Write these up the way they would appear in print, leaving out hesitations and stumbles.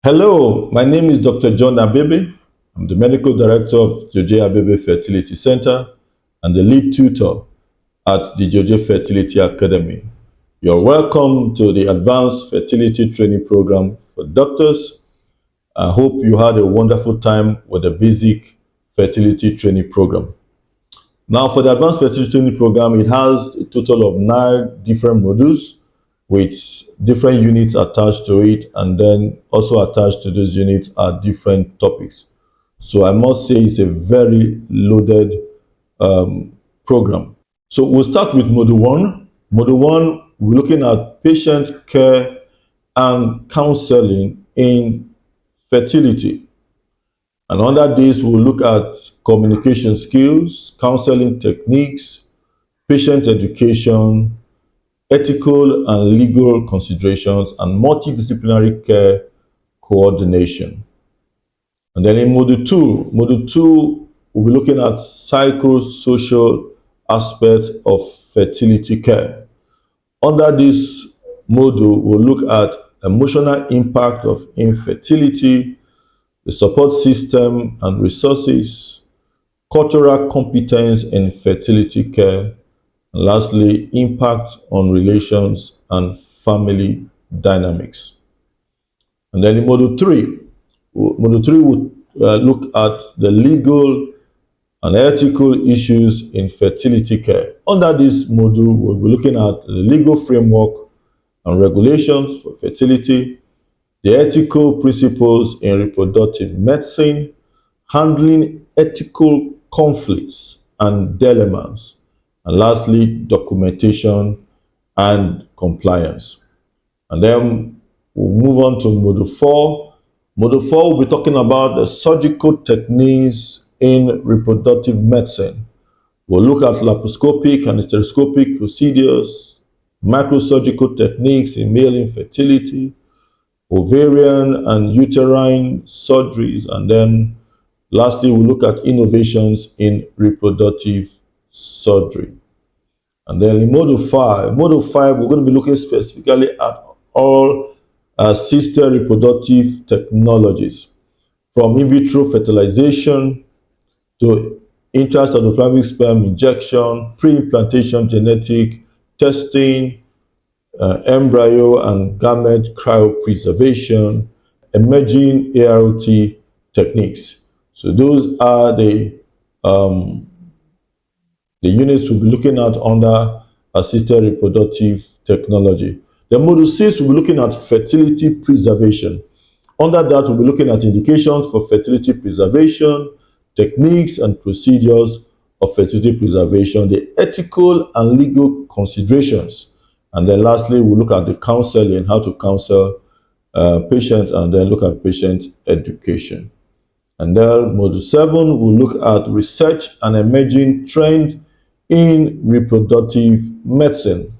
Hello, my name is Dr. John Abebe. I'm the medical director of Joje Abebe Fertility Center and the lead tutor at the Joje Fertility Academy. You're welcome to the Advanced Fertility Training Program for doctors. I hope you had a wonderful time with the basic fertility training program. Now, for the Advanced Fertility Training Program, it has a total of 9 different modules with different units attached to it, and then also attached to those units are different topics. So I must say it's a very loaded program. So we'll start with Module 1. Module 1, we're looking at patient care and counseling in fertility. And under this, we'll look at communication skills, counseling techniques, patient education, ethical and legal considerations, and multidisciplinary care coordination. And then in Module 2, we'll be looking at psychosocial aspects of fertility care. Under this module, we'll look at emotional impact of infertility, the support system and resources, cultural competence in fertility care, and lastly, impact on relations and family dynamics. And then in Module 3 will look at the legal and ethical issues in fertility care. Under this module, we'll be looking at the legal framework and regulations for fertility, the ethical principles in reproductive medicine, handling ethical conflicts and dilemmas, and lastly, documentation and compliance. And then we'll move on to Module 4. Module 4 will be talking about the surgical techniques in reproductive medicine. We'll look at laparoscopic and hysteroscopic procedures, microsurgical techniques in male infertility, ovarian and uterine surgeries, and then lastly, we'll look at innovations in reproductive surgery. And then in Module 5, we're going to be looking specifically at all assisted reproductive technologies, from in vitro fertilization to intracytoplasmic sperm injection, pre-implantation genetic testing, embryo and gamete cryopreservation, emerging ART techniques. So those are the units we'll be looking at under assisted reproductive technology. Then Module 6, we'll be looking at fertility preservation. Under that, we'll be looking at indications for fertility preservation, techniques and procedures of fertility preservation, the ethical and legal considerations. And then lastly, we'll look at the counseling, how to counsel patients, and then look at patient education. And then Module 7, we'll look at research and emerging trends in reproductive medicine.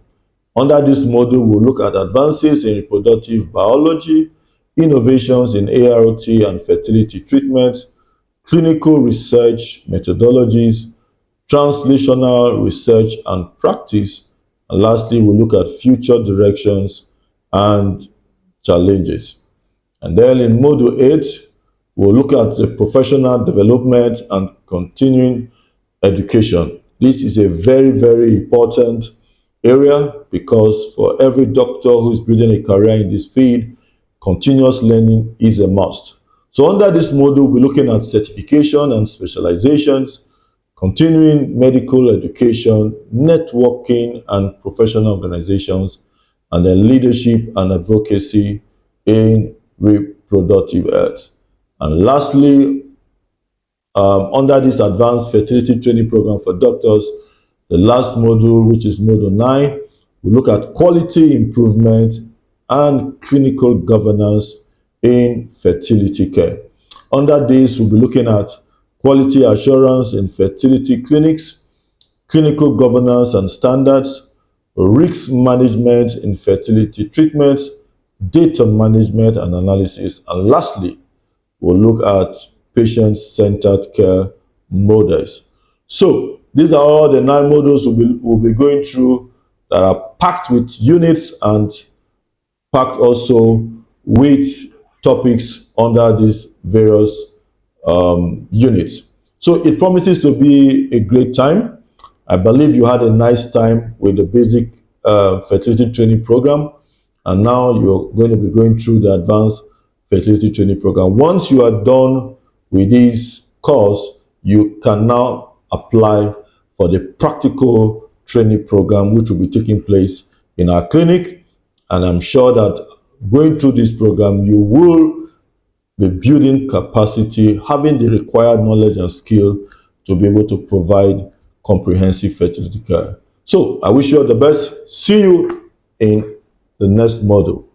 Under this module, we'll look at advances in reproductive biology, innovations in ART and fertility treatment, clinical research methodologies, translational research and practice, and lastly, we'll look at future directions and challenges. And then in Module 8, we'll look at the professional development and continuing education. This is a very, very important area because for every doctor who's building a career in this field, continuous learning is a must. So under this module, we're looking at certification and specializations, continuing medical education, networking and professional organizations, and then leadership and advocacy in reproductive health. And lastly, under this advanced fertility training program for doctors, the last module, which is Module 9, we look at quality improvement and clinical governance in fertility care. Under this, we'll be looking at quality assurance in fertility clinics, clinical governance and standards, risk management in fertility treatments, data management and analysis, and lastly, we'll look at patient-centered care models. So these are all the 9 modules we'll be going through that are packed with units and packed also with topics under these various units. So it promises to be a great time. I believe you had a nice time with the basic fertility training program, and now you're going to be going through the advanced fertility training program. Once you are done with this course, you can now apply for the practical training program, which will be taking place in our clinic. And I'm sure that going through this program, you will be building capacity, having the required knowledge and skill to be able to provide comprehensive fertility care. So I wish you all the best. See you in the next module.